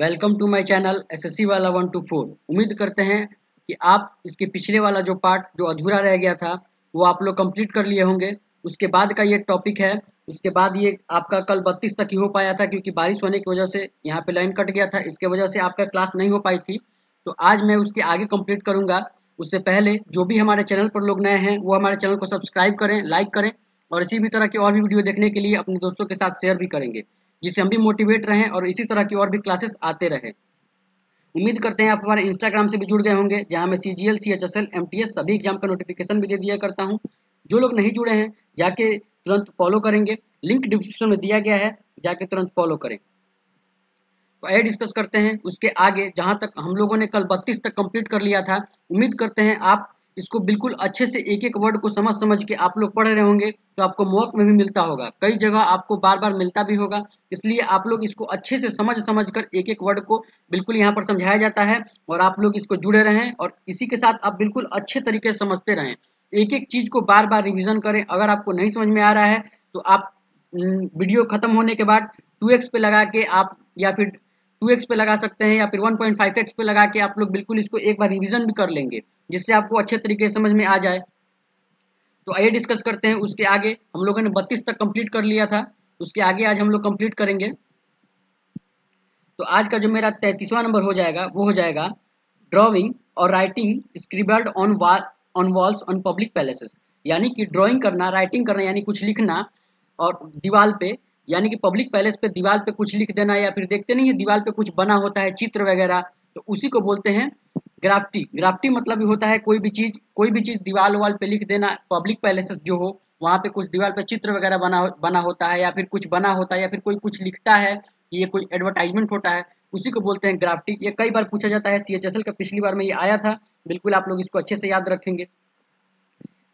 Welcome to my channel SSC वाला 1 to 4। उम्मीद करते हैं कि आप इसके पिछले वाला जो पार्ट जो अधूरा रह गया था वो आप लोग कंप्लीट कर लिए होंगे। उसके बाद का ये टॉपिक है। उसके बाद ये आपका कल 32 तक ही हो पाया था क्योंकि बारिश होने की वजह से यहाँ पे लाइन कट गया था, इसके वजह से आपका क्लास नहीं हो पाई थी। तो आज मैं उसके आगे कंप्लीट करूँगा। उससे पहले जो भी हमारे चैनल पर लोग नए हैं वो हमारे चैनल को सब्सक्राइब करें, लाइक करें और इसी भी तरह की और भी वीडियो देखने के लिए अपने दोस्तों के साथ शेयर भी करेंगे, जिससे हम भी मोटिवेट रहें और इसी तरह की और भी क्लासेस आते रहें। उम्मीद करते हैं आप हमारे इंस्टाग्राम से भी जुड़ गए होंगे, जहां मैं CGL, CHSL, MTS सभी एग्जाम का नोटिफिकेशन भी दे दिया करता हूं। जो लोग नहीं जुड़े हैं जाके तुरंत फॉलो करेंगे, लिंक डिस्क्रिप्शन में दिया गया है, जाके तुरंत फॉलो करें। तो आइए डिस्कस करते हैं उसके आगे, जहां तक हम लोगों ने कल 32 तक कंप्लीट कर लिया था। उम्मीद करते हैं आप इसको बिल्कुल अच्छे से एक एक वर्ड को समझ समझ के आप लोग पढ़ रहे होंगे, तो आपको मॉक में भी मिलता होगा, कई जगह आपको बार बार मिलता भी होगा। इसलिए आप लोग इसको अच्छे से समझ समझ कर एक एक वर्ड को बिल्कुल यहाँ पर समझाया जाता है और आप लोग इसको जुड़े रहें और इसी के साथ आप बिल्कुल अच्छे तरीके से समझते रहें। एक एक चीज़ को बार बार रिविजन करें। अगर आपको नहीं समझ में आ रहा है तो आप वीडियो खत्म होने के बाद 2x पे लगा के आप, या फिर 2x पे लगा सकते हैं, या फिर 1.5x पे लगा के आप लोग बिल्कुल इसको एक बार रिवीजन भी कर लेंगे, जिससे आपको अच्छे तरीके से समझ में आ जाए। तो आइए डिस्कस करते हैं उसके आगे। हम लोगों ने 32 तक कंप्लीट कर लिया था, उसके आगे आज हम लोग कंप्लीट करेंगे। तो आज का जो मेरा 33वां नंबर हो जाएगा वो हो जाएगा ड्राइंग और writing scribbled on walls on public places. यानी कि ड्राइंग करना, राइटिंग करना यानी कुछ लिखना, और दीवार पे यानी कि पब्लिक पैलेस पे दीवार पे कुछ लिख देना, या फिर देखते नहीं है दीवार पे कुछ बना होता है चित्र वगैरह, तो उसी को बोलते हैं ग्राफ्टी। ग्राफ्टी मतलब होता है कोई भी चीज़ दीवार वाल पे लिख देना। पब्लिक पैलेसेस जो हो वहाँ पे कुछ दीवार पे चित्र वगैरह बना होता है, या फिर कुछ बना होता है, या फिर कोई कुछ लिखता है, ये कोई एडवर्टाइजमेंट होता है, उसी को बोलते हैं ग्राफ्टी। ये कई बार पूछा जाता है, CHSL का पिछली बार में ये आया था। बिल्कुल आप लोग इसको अच्छे से याद रखेंगे।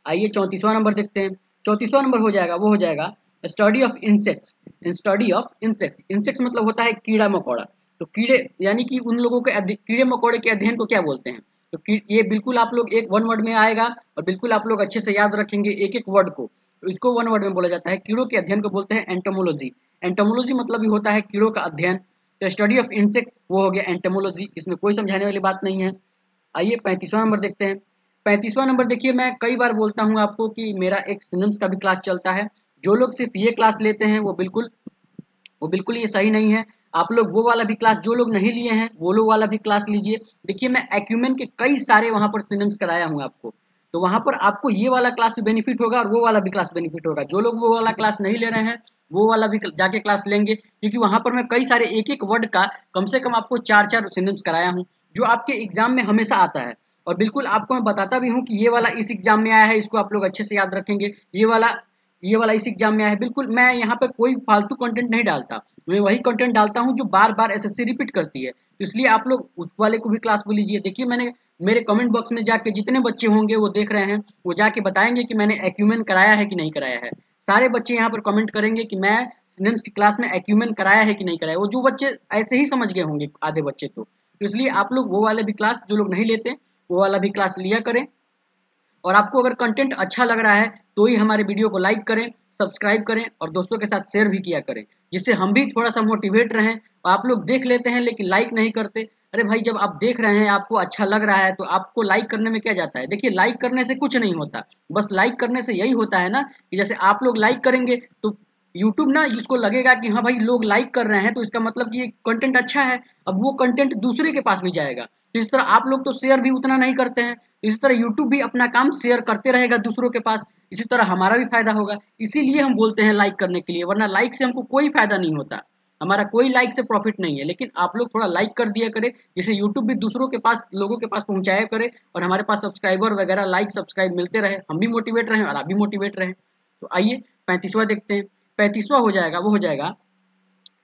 आइए 34वां नंबर देखते हैं। 34वां नंबर हो जाएगा वो हो जाएगा study of insects. Study of insects, insects मतलब होता है कीड़ा मकोड़ा। तो कीड़े यानी कि उन लोगों के कीड़े मकोड़े के अध्ययन को क्या बोलते हैं। तो ये बिल्कुल आप लोग एक वन वर्ड में आएगा और बिल्कुल आप लोग अच्छे से याद रखेंगे एक एक वर्ड को। तो इसको वन वर्ड में बोला जाता है, कीड़ों के अध्ययन को बोलते हैं एंटोमोलॉजी। एंटोमोलॉजी मतलब भी होता है कीड़ों का अध्ययन। तो स्टडी ऑफ इंसेक्ट्स वो हो गया एंटोमोलॉजी, इसमें कोई समझाने वाली बात नहीं है। आइए 35वां नंबर देखते हैं। 35वां नंबर देखिए, मैं कई बार बोलता हूँ आपको कि मेरा एक सिनम्स का भी क्लास चलता है। जो लोग सिर्फ ये क्लास लेते हैं वो बिल्कुल ये सही नहीं है। आप लोग वो वाला भी क्लास, जो लोग नहीं लिए हैं वो लोग वाला भी क्लास लीजिए। देखिए मैं एक्यूमेन के कई सारे वहाँ पर सिनम्स कराया हूँ आपको, तो वहाँ पर आपको ये वाला क्लास भी बेनिफिट होगा और वो वाला भी क्लास बेनिफिट होगा। जो लोग वो वाला क्लास नहीं ले रहे हैं वो वाला भी जाके क्लास लेंगे, क्योंकि वहाँ पर मैं कई सारे एक एक वर्ड का कम से कम आपको 4-4 सिनम्स कराया हूँ, जो आपके एग्जाम में हमेशा आता है। और बिल्कुल आपको मैं बताता भी हूँ कि ये वाला इस एग्जाम में आया है, इसको आप लोग अच्छे से याद रखेंगे। ये वाला इस एग्जाम में आया है। बिल्कुल मैं यहाँ पे कोई फालतू कंटेंट नहीं डालता, मैं वही कंटेंट डालता हूँ जो बार बार SSC रिपीट करती है। तो इसलिए आप लोग उस वाले को भी क्लास में लीजिए। देखिए मैंने मेरे कमेंट बॉक्स में जाके जितने बच्चे होंगे वो देख रहे हैं, वो जाके बताएंगे कि मैंने एक्यूमेन कराया है कि नहीं कराया है। सारे बच्चे यहाँ पर कमेंट करेंगे कि मैं सिनम्स क्लास में एक्यूमेन कराया है कि नहीं कराया। वो जो बच्चे ऐसे ही समझ गए होंगे आधे बच्चे तो इसलिए आप लोग वो वाले भी क्लास, जो लोग नहीं लेते वो वाला भी क्लास लिया करें। और आपको अगर कंटेंट अच्छा लग रहा है तो ही हमारे वीडियो को लाइक करें, सब्सक्राइब करें और दोस्तों के साथ शेयर भी किया करें, जिससे हम भी थोड़ा सा मोटिवेट रहें। आप लोग देख लेते हैं लेकिन लाइक नहीं करते। अरे भाई, जब आप देख रहे हैं, आपको अच्छा लग रहा है, तो आपको लाइक करने में क्या जाता है। देखिए लाइक करने से कुछ नहीं होता, बस लाइक करने से यही होता है ना कि जैसे आप लोग लाइक करेंगे तो यूट्यूब ना इसको लगेगा कि हाँ भाई लोग लाइक कर रहे हैं, तो इसका मतलब कि ये कंटेंट अच्छा है। अब वो कंटेंट दूसरे के पास भी जाएगा। तो इस तरह आप लोग तो शेयर भी उतना नहीं करते हैं, इसी तरह यूट्यूब भी अपना काम शेयर करते रहेगा दूसरों के पास, इसी तरह हमारा भी फायदा होगा। इसीलिए हम बोलते हैं लाइक करने के लिए, वरना लाइक से हमको कोई फायदा नहीं होता, हमारा कोई लाइक से प्रॉफिट नहीं है। लेकिन आप लोग थोड़ा लाइक कर दिया करें, जिससे यूट्यूब भी दूसरों के पास, लोगों के पास पहुंचाया करे और हमारे पास सब्सक्राइबर वगैरह, लाइक सब्सक्राइब मिलते रहे, हम भी मोटिवेट रहें और आप भी मोटिवेट रहें। तो आइए 35वां देखते हैं। 35वां हो जाएगा वो हो जाएगा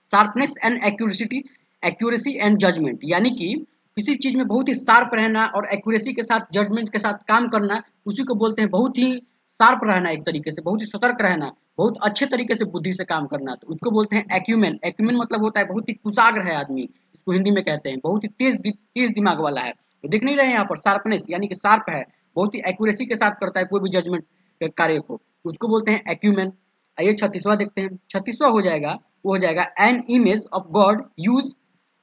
sharpness and accuracy and judgment. यानी कि किसी चीज में बहुत ही शार्प रहना और एक्यूरेसी के साथ, जजमेंट के साथ काम करना, उसी को बोलते हैं बहुत ही शार्प रहना, एक तरीके से बहुत ही सतर्क रहना, बहुत अच्छे तरीके से बुद्धि से काम करना, तो उसको बोलते हैं एक्यूमेन। एक्यूमेन मतलब होता है बहुत ही कुशाग्र है आदमी, इसको हिंदी में कहते हैं, बहुत ही तेज दिमाग वाला है। तो देख नहीं रहे हैं यहाँ पर शार्पनेस यानी कि शार्प है, बहुत ही एक्यूरेसी के साथ करता है कोई भी जजमेंट कार्य को, उसको बोलते हैं एक्यूमेन। आइए 36वां देखते हैं। 36वां हो जाएगा वो हो जाएगा an image of God use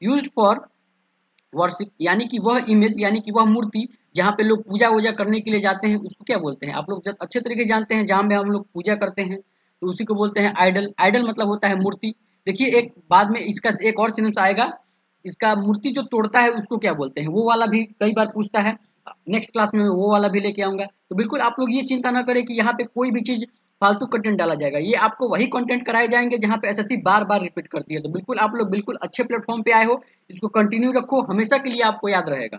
used for worship, यानी कि वह इमेज यानी कि वह मूर्ति जहाँ पे लोग पूजा वूजा करने के लिए जाते हैं उसको क्या बोलते हैं? आप लोग जब अच्छे तरीके से जानते हैं, जहाँ में हम लोग पूजा करते हैं तो उसी को बोलते हैं आइडल। आइडल मतलब होता है मूर्ति। देखिए एक बाद में इसका एक और सिनेमा आएगा, इसका मूर्ति जो तोड़ता है उसको क्या बोलते हैं, वो वाला भी कई बार पूछता है। नेक्स्ट क्लास में मैं वो वाला भी लेके आऊंगा। तो बिल्कुल आप लोग ये चिंता ना करें कि यहाँ पे कोई भी चीज़ फालतू कंटेंट डाला जाएगा, ये आपको वही कंटेंट कराए जाएंगे जहाँ पे एसएससी बार बार रिपीट करती है। तो बिल्कुल आप लोग बिल्कुल अच्छे प्लेटफॉर्म पे आए हो, इसको कंटिन्यू रखो, हमेशा के लिए आपको याद रहेगा।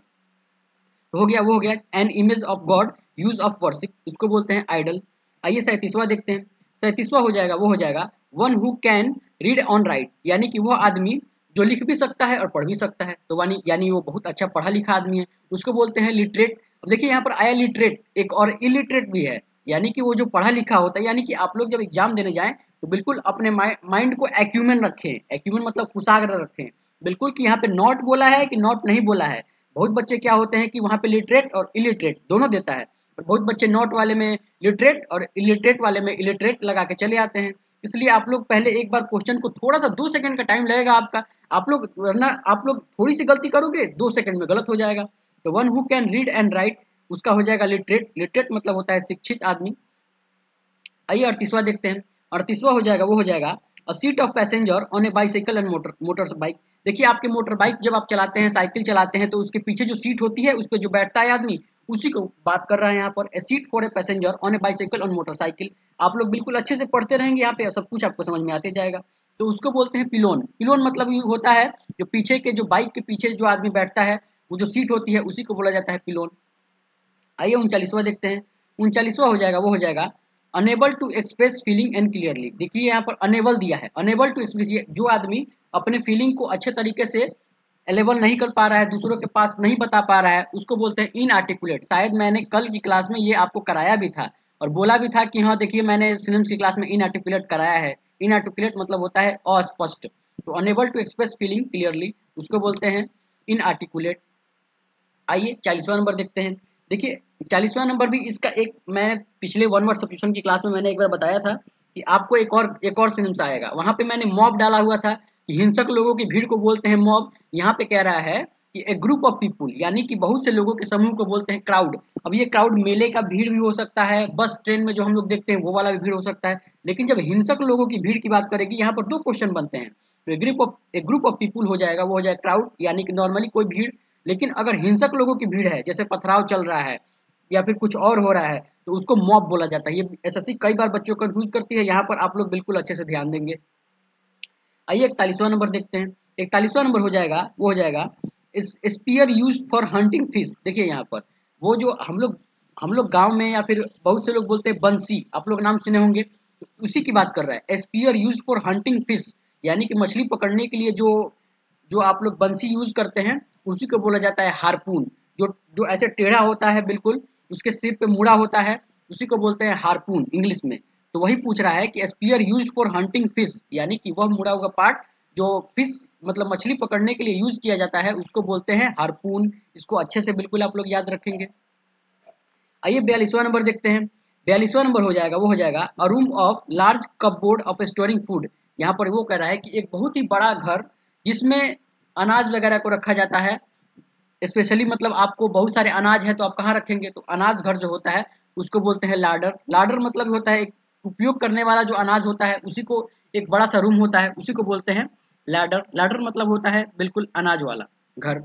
तो हो गया, वो हो गया an image of God use of worship, इसको बोलते हैं आइडल। आइए 37वां देखते हैं। 37वां हो जाएगा, वो हो जाएगा one who can read on right, यानी कि वह आदमी जो लिख भी सकता है और पढ़ भी सकता है, तो यानी वो बहुत अच्छा पढ़ा लिखा आदमी है, उसको बोलते हैं लिटरेट। अब देखिए यहाँ पर आया लिटरेट, एक और इलिटरेट भी है, यानी कि वो जो पढ़ा लिखा होता है। यानी कि आप लोग जब एग्जाम देने जाएं तो बिल्कुल अपने माइंड को एक्यूमेन रखें, एक्यूमेन मतलब कुशाग्र रखें बिल्कुल, कि यहाँ पे नॉट बोला है कि नॉट नहीं बोला है। बहुत बच्चे क्या होते हैं कि वहाँ पे लिटरेट और इलिटरेट दोनों देता है, और बहुत बच्चे नॉट वाले में लिटरेट और इलिटरेट वाले में इलिटरेट लगा के चले आते हैं। इसलिए आप लोग पहले एक बार क्वेश्चन को थोड़ा सा 2 सेकंड का टाइम लगेगा आपका, आप लोग वरना आप लोग थोड़ी सी गलती करोगे 2 सेकंड में गलत हो जाएगा। तो one who can read and right उसका हो जाएगा लिटरेट। लिटरेट मतलब होता है शिक्षित आदमी। आइए 38वां देखते हैं। 38वां हो जाएगा, वो हो जाएगा अ seat of passenger on a bicycle and motor bike. देखिए आपके मोटर बाइक जब आप चलाते हैं, साइकिल चलाते हैं, तो उसके पीछे जो सीट होती है उस पर जो बैठता है आदमी, उसी को बात कर रहा है यहाँ पर। A seat for a passenger on a bicycle on motorcycle. आप लोग बिल्कुल अच्छे से पढ़ते रहेंगे, यहाँ पे सब कुछ आपको समझ में आते जाएगा। तो उसको बोलते हैं पिलोन। पिलोन मतलब ये होता है जो पीछे के, जो बाइक के पीछे जो आदमी बैठता है, वो जो सीट होती है उसी को बोला जाता है पिलोन। आइए 39वां देखते हैं। 39वां हो जाएगा, वो हो जाएगा enable to express feeling and clearly. देखिए यहाँ पर अनेबल दिया है, अनेबल टू एक्सप्रेस, जो आदमी अपने फीलिंग को अच्छे तरीके से अलेबल नहीं कर पा रहा है, दूसरों के पास नहीं बता पा रहा है, उसको बोलते हैं इनआर्टिकुलेट। शायद मैंने कल की क्लास में ये आपको कराया भी था और बोला भी था कि हाँ देखिए मैंने सिनेम्स की क्लास में इनआर्टिकुलेट कराया है। इनआर्टिकुलेट मतलब होता है अस्पष्ट। तो enable to express feeling clearly उसको बोलते हैं इनआर्टिकुलेट। आइए 40वां नंबर देखते हैं। देखिए 40वां नंबर भी इसका एक, मैं पिछले वन वर्ड सब्स्टिट्यूशन की क्लास में मैंने एक बार बताया था कि आपको एक और सिनेम्स आएगा, वहाँ पे मैंने मॉब डाला हुआ था कि हिंसक लोगों की भीड़ को बोलते हैं मॉब। यहाँ पे कह रहा है कि ए ग्रुप ऑफ पीपुल, यानी कि बहुत से लोगों के समूह को बोलते हैं क्राउड। अब ये क्राउड मेले का भीड़ भी हो सकता है, बस ट्रेन में जो हम लोग देखते हैं वो वाला भी भीड़ हो सकता है। लेकिन जब हिंसक लोगों की भीड़ की बात करेगी, यहाँ पर 2 क्वेश्चन बनते हैं। तो ए ग्रुप ऑफ पीपुल हो जाएगा, वो हो जाएगा क्राउड, यानी कि नॉर्मली कोई भीड़। लेकिन अगर हिंसक लोगों की भीड़ है, जैसे पथराव चल रहा है या फिर कुछ और हो रहा है, तो उसको मॉब बोला जाता है। ये एसएससी कई बार बच्चों को कंफ्यूज करती है, यहाँ पर आप लोग बिल्कुल अच्छे से ध्यान देंगे। आइए 41वां नंबर देखते हैं। 41वां नंबर हो जाएगा, वो हो जाएगा spear used for hunting fish. देखिए यहाँ पर वो जो हम लोग गांव में या फिर बहुत से लोग बोलते हैं बंसी, आप लोग नाम सुने होंगे, तो उसी की बात कर रहा है। Spear used for hunting fish, यानी कि मछली पकड़ने के लिए जो जो आप लोग बंसी यूज करते हैं उसी को बोला जाता है हारपून। जो जो ऐसे टेढ़ा होता है बिल्कुल, उसके सिर पे मुड़ा होता है, उसी को बोलते हैं हारपून इंग्लिश में। तो वही पूछ रहा है कि spear used for hunting fish, यानी कि वह मुड़ा हुआ पार्ट जो फिश मतलब मछली पकड़ने के लिए यूज किया जाता है उसको बोलते हैं हारपून। इसको अच्छे से बिल्कुल आप लोग याद रखेंगे। आइए 42वां नंबर देखते हैं। 42वां नंबर हो जाएगा, वो हो जाएगा अ room of large cupboard of storing food. यहाँ पर वो कह रहा है कि एक बहुत ही बड़ा घर जिसमें अनाज वगैरह को रखा जाता है। स्पेशली मतलब आपको बहुत सारे अनाज है तो आप कहाँ रखेंगे, तो अनाज घर जो होता है उसको बोलते हैं लाडर। लाडर मतलब होता है एक उपयोग करने वाला जो अनाज होता है उसी को, एक बड़ा सा रूम होता है उसी को बोलते हैं लाडर। लाडर मतलब होता है बिल्कुल अनाज वाला घर।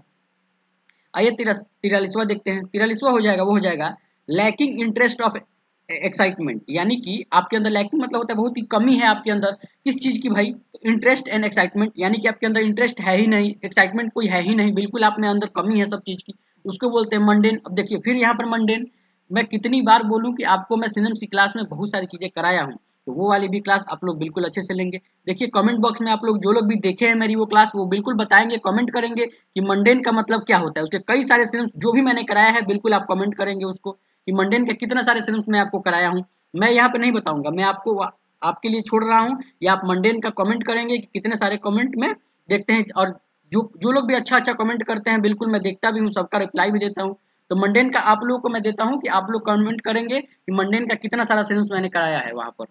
आइए 43वां देखते हैं। 43वां हो जाएगा, वो हो जाएगा लैकिंग इंटरेस्ट ऑफ एक्साइटमेंट, यानी कि आपके अंदर लैकिंग मतलब होता है बहुत ही कमी है आपके अंदर किस चीज़ की भाई, इंटरेस्ट एंड एक्साइटमेंट, यानी कि आपके अंदर इंटरेस्ट है ही नहीं, एक्साइटमेंट कोई है ही नहीं, बिल्कुल आप में अंदर कमी है सब चीज़ की, उसको बोलते हैं मंडेन। अब देखिए फिर यहाँ पर मंडेन, मैं कितनी बार बोलूँ कि आपको मैं सिनेम्स की क्लास में बहुत सारी चीज़ें कराया हूँ, तो वो वाली भी क्लास आप लोग बिल्कुल अच्छे से लेंगे। देखिए कमेंट बॉक्स में आप लोग जो लोग भी देखे हैं मेरी वो क्लास, वो बिल्कुल बताएंगे, कमेंट करेंगे कि मंडेन का मतलब क्या होता है। उसके कई सारे सिनेम्स जो भी मैंने कराया है बिल्कुल आप कमेंट करेंगे उसको कि मंडेन के कितना सारे सिनेम्स मैं आपको कराया हूँ। मैं यहाँ पे नहीं बताऊंगा, मैं आपको आपके लिए छोड़ रहा हूँ, या आप मंडेन का कमेंट करेंगे कि कितने सारे कमेंट में देखते हैं। और जो जो लोग भी अच्छा अच्छा कमेंट करते हैं बिल्कुल मैं देखता भी हूँ, सबका रिप्लाई भी देता हूँ। तो मंडेन का आप लोगों को मैं देता हूँ कि आप लोग कमेंट करेंगे कि मंडेन का कितना सारा सिनेम्स मैंने कराया है वहाँ पर।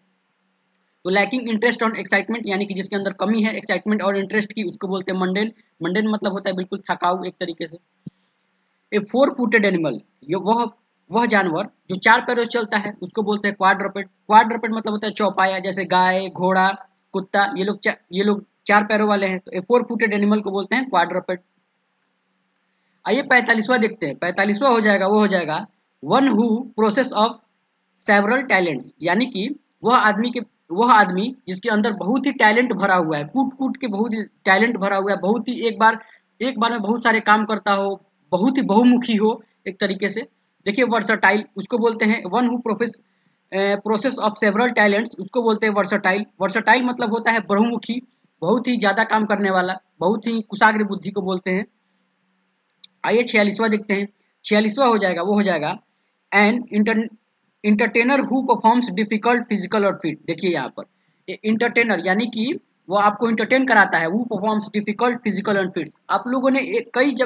तो लैकिंग इंटरेस्ट ऑन एक्साइटमेंट यानी कि जिसके अंदर कमी है एक्साइटमेंट और इंटरेस्ट की, उसको बोलते हैं मंडेन। मंडेन मतलब होता है बिल्कुल थकाऊ एक तरीके से। ए 4 फुटेड एनिमल, ये वह जानवर जो 4 पैरों से चलता है उसको बोलते हैं क्वाड्रपेड। क्वाड्रपेड मतलब होता है चौपाया, जैसे गाय, घोड़ा, कुत्ता, ये लोग 4 पैरों वाले हैं, तो ए 4 फुटेड एनिमल को बोलते हैं क्वाड्रपेड। आइए 45वां देखते हैं। 45वां हो जाएगा, वो हो जाएगा one who process of several talents, यानी कि वह आदमी जिसके अंदर बहुत ही टैलेंट भरा हुआ है, कूट कूट के बहुत ही टैलेंट भरा हुआ है, बहुत ही एक बार में बहुत सारे काम करता हो, बहुत ही बहुमुखी हो एक तरीके से। देखिए वर्सटाइल उसको बोलते हैं, one who process of several talents उसको बोलते हैं वर्सटाइल। वर्सटाइल मतलब होता है बहुमुखी, बहुत ही ज्यादा काम करने वाला, बहुत ही कुशाग्र बुद्धि को बोलते हैं। आइए 46वां देखते हैं। 46वां हो जाएगा, वो हो जाएगा an entertainer who performs difficult physical और फिट। देखिए यहाँ पर इंटरटेनर यानी कि वो आपको इंटरटेन कराता है, who performs difficult physical and fits. आप लोगों ने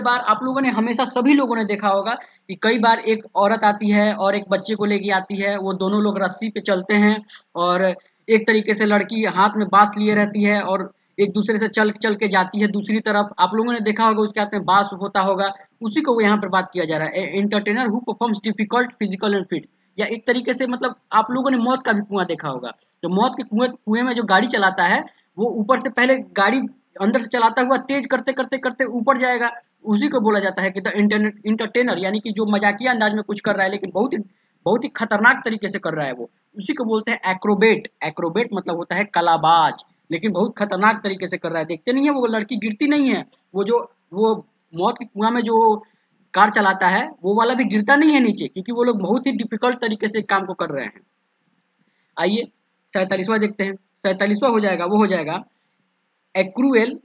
आप लोगों ने हमेशा सभी लोगों ने देखा होगा कि कई बार एक औरत आती है और एक बच्चे को लेके आती है, वो दोनों लोग रस्सी पे चलते हैं और एक तरीके से लड़की हाथ में बांस लिए रहती है और एक दूसरे से चल चल के जाती है दूसरी तरफ। आप लोगों ने देखा होगा उसके हाथ में बांस होता होगा, उसी को यहाँ पर बात किया जा रहा है, entertainer who performs difficult physical and fits. या एक तरीके से मतलब आप लोगों ने मौत का भी कुआं देखा होगा, तो मौत के कुएं में जो गाड़ी चलाता है वो ऊपर से पहले गाड़ी अंदर से चलाता हुआ तेज करते करते करते ऊपर जाएगा, उसी को बोला जाता है कि द इंटरटेनर, यानी कि जो मजाकिया अंदाज में कुछ कर रहा है लेकिन बहुत ही खतरनाक तरीके से कर रहा है वो, उसी को बोलते हैं एक्रोबेट। एक्रोबेट मतलब होता है कलाबाज, लेकिन बहुत खतरनाक तरीके से कर रहा है। देखते नहीं है वो लड़की गिरती नहीं है, वो मौत के कुआं में जो कार चलाता है वो वाला भी गिरता नहीं है नीचे, क्योंकि वो लोग बहुत ही डिफिकल्ट तरीके से काम को कर रहे हैं। आइए 47वां देखते हैं। 47वां हो जाएगा, वो हो जाएगा एक्रूएल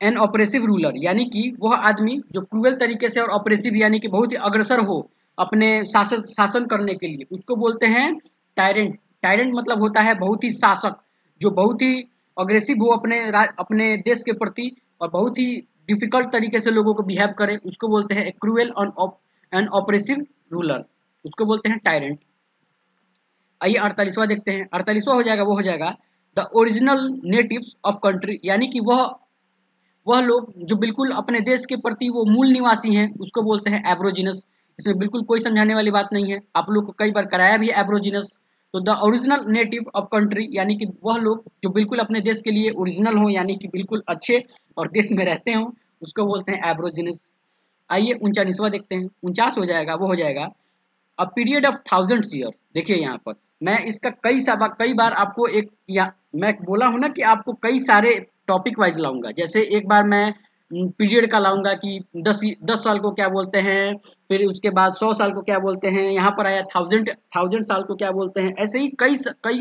एन ऑपरेसिव रूलर, यानी कि वह आदमी जो क्रूएल तरीके से और ऑपरेसिव यानी कि बहुत ही अग्रसर हो अपने शासन करने के लिए, उसको बोलते हैं टायरेंट। टायरेंट मतलब होता है बहुत ही शासक, जो बहुत ही अग्रेसिव हो अपने देश के प्रति और बहुत ही डिफिकल्ट तरीके से लोगों को बिहेव करे, उसको बोलते हैं क्रूएल एन ऑपरेसिव रूलर, उसको बोलते हैं टायरेंट। आइए 48वां देखते हैं। 48वां हो जाएगा, वो हो जाएगा the original natives of country, यानी कि वह लोग जो बिल्कुल अपने देश के प्रति वो मूल निवासी हैं, उसको बोलते हैं एब्रोजिनस। इसमें बिल्कुल कोई समझाने वाली बात नहीं है, आप लोग को कई बार कराया भी एब्रोजिनस। तो the original native of country यानी कि वह लोग जो बिल्कुल अपने देश के लिए ओरिजिनल हो, यानी कि बिल्कुल अच्छे और देश में रहते हों, उसको बोलते हैं एब्रोजिनस। आइए 39वां देखते हैं। 49 हो जाएगा, वो हो जाएगा अ पीरियड ऑफ 1000 ईयर। देखिए यहाँ पर मैं इसका कई बार आपको मैं बोला हूँ ना कि आपको कई सारे टॉपिक वाइज लाऊंगा। जैसे एक बार मैं पीरियड का लाऊंगा कि 10 साल को क्या बोलते हैं, फिर उसके बाद 100 साल को क्या बोलते हैं, यहाँ पर आया थाउजेंड साल को क्या बोलते हैं। ऐसे ही कई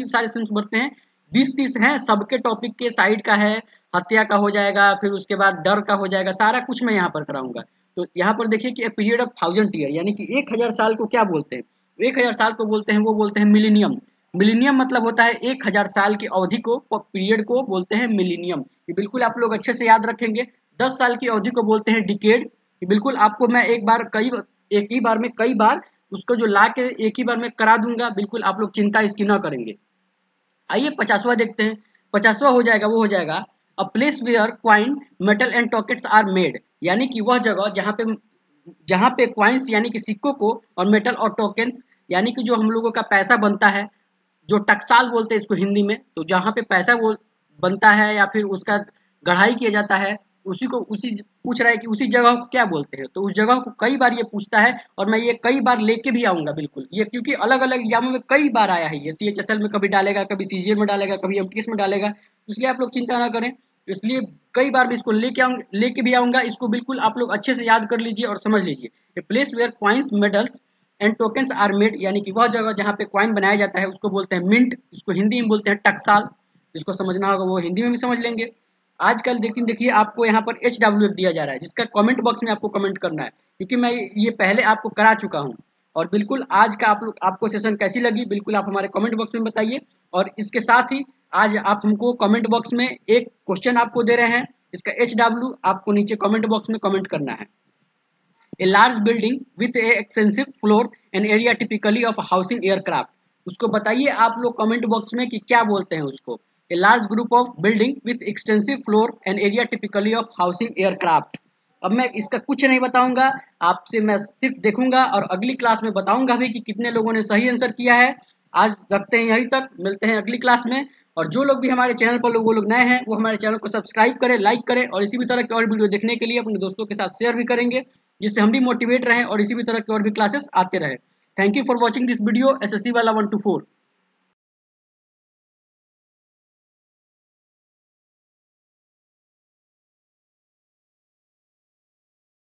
सारे सेंस बढ़ते हैं, 20-30 हैं, सबके टॉपिक के साइड का है, हत्या का हो जाएगा, फिर उसके बाद डर का हो जाएगा, सारा कुछ मैं यहाँ पर कराऊंगा। तो यहाँ पर देखिए कि पीरियड ऑफ 1000 ईयर यानी कि 1000 साल को क्या बोलते हैं, 1000 साल को बोलते हैं, वो बोलते हैं मिलीनियम। मिलीनियम मतलब होता है 1000 साल की अवधि को, पीरियड को बोलते हैं मिलीनियम। ये बिल्कुल आप लोग अच्छे से याद रखेंगे। 10 साल की अवधि को बोलते हैं डिकेड। ये बिल्कुल आपको मैं एक ही बार में कई बार उसको जो ला के एक ही बार में करा दूंगा, बिल्कुल आप लोग चिंता इसकी ना करेंगे। आइए 50वां देखते हैं। 50वां हो जाएगा, वो हो जाएगा a place where coin metal and tokens are made, यानी कि वह जगह जहाँ पे क्वाइंस यानी कि सिक्कों को और मेटल और टोकन्स यानी कि जो हम लोगों का पैसा बनता है, जो टकसाल बोलते हैं इसको हिंदी में, तो जहाँ पे पैसा वो बनता है या फिर उसका गढ़ाई किया जाता है, उसी पूछ रहा है कि उसी जगह को क्या बोलते हैं। तो उस जगह को कई बार ये पूछता है और मैं ये कई बार लेके भी आऊंगा बिल्कुल ये, क्योंकि अलग अलग एग्जामों में कई बार आया है ये। CHSL में कभी डालेगा, कभी CGL में डालेगा, कभी MTS में डालेगा, इसलिए आप लोग चिंता ना करें। इसलिए कई बार भी इसको लेके भी आऊंगा, इसको बिल्कुल आप लोग अच्छे से याद कर लीजिए और समझ लीजिए। A place where coins medals and tokens are made, यानी कि वह जगह जहाँ पे क्वाइन बनाया जाता है उसको बोलते हैं मिंट, इसको हिंदी में बोलते हैं टकसाल। जिसको समझना होगा वो हिंदी में भी समझ लेंगे। आजकल देखिए आपको यहाँ पर HWF दिया जा रहा है, जिसका कमेंट बॉक्स में आपको कमेंट करना है, क्योंकि मैं ये पहले आपको करा चुका हूँ। और बिल्कुल आज का आपको सेशन कैसी लगी बिल्कुल आप हमारे कमेंट बॉक्स में बताइए। और इसके साथ ही आज आप हमको कमेंट बॉक्स में एक क्वेश्चन आपको दे रहे हैं, इसका HW आपको नीचे कमेंट बॉक्स में कमेंट करना है। A large building with a extensive floor and area typically of housing aircraft, उसको बताइए आप लोग कमेंट बॉक्स में कि क्या बोलते हैं उसको। A large group of building with extensive floor and area typically of housing aircraft. अब मैं इसका कुछ नहीं बताऊंगा, आपसे मैं सिर्फ देखूंगा और अगली क्लास में बताऊंगा भी कि कितने लोगों ने सही आंसर किया है। आज रखते हैं यहीं तक, मिलते हैं अगली क्लास में। और जो लोग भी हमारे चैनल पर वो लोग नए हैं वो हमारे चैनल को सब्सक्राइब करें, लाइक करें और इसी भी तरह की और वीडियो देखने के लिए अपने दोस्तों के साथ शेयर भी करेंगे, जिससे हम भी मोटिवेट रहें और इसी भी तरह की और भी क्लासेस आते रहें। Thank you for watching this video SSC वाला 1 to 4।